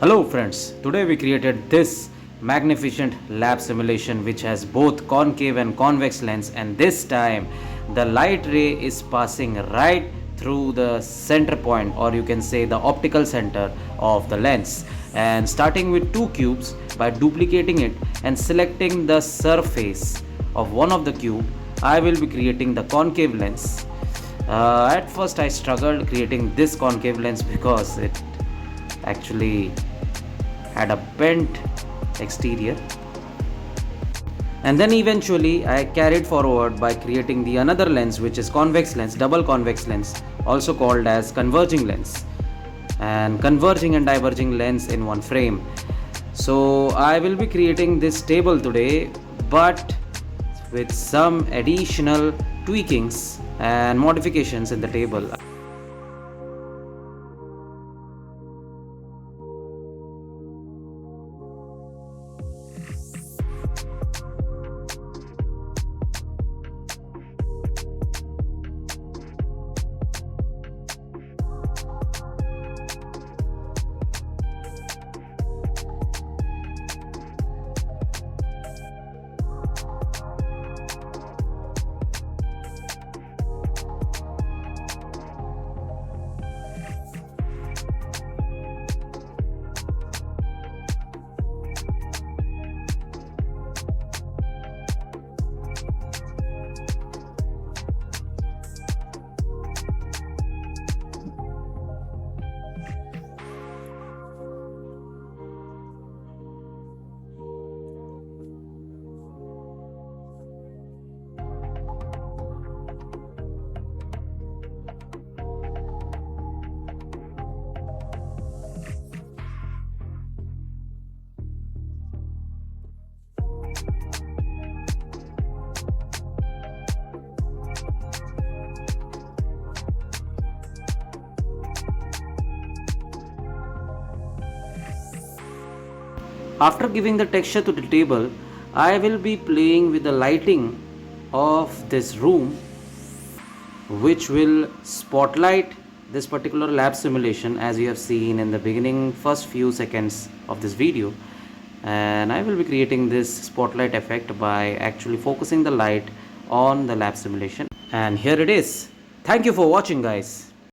Hello friends, today we created this magnificent lab simulation which has both concave and convex lens, and this time the light ray is passing right through the center point, or you can say the optical center of the lens. And starting with two cubes, by duplicating it and selecting the surface of one of the cube, I will be creating the concave lens. At first I struggled creating this concave lens because it actually had a bent exterior, and then eventually I carried forward by creating the another lens, which is convex lens, double convex lens, also called as converging lens, and converging and diverging lens in one frame. So I will be creating this table today, but with some additional tweakings and modifications in the table. After giving the texture to the table, I will be playing with the lighting of this room, which will spotlight this particular lab simulation as you have seen in the beginning first few seconds of this video. And I will be creating this spotlight effect by actually focusing the light on the lab simulation. And here it is. Thank you for watching, guys.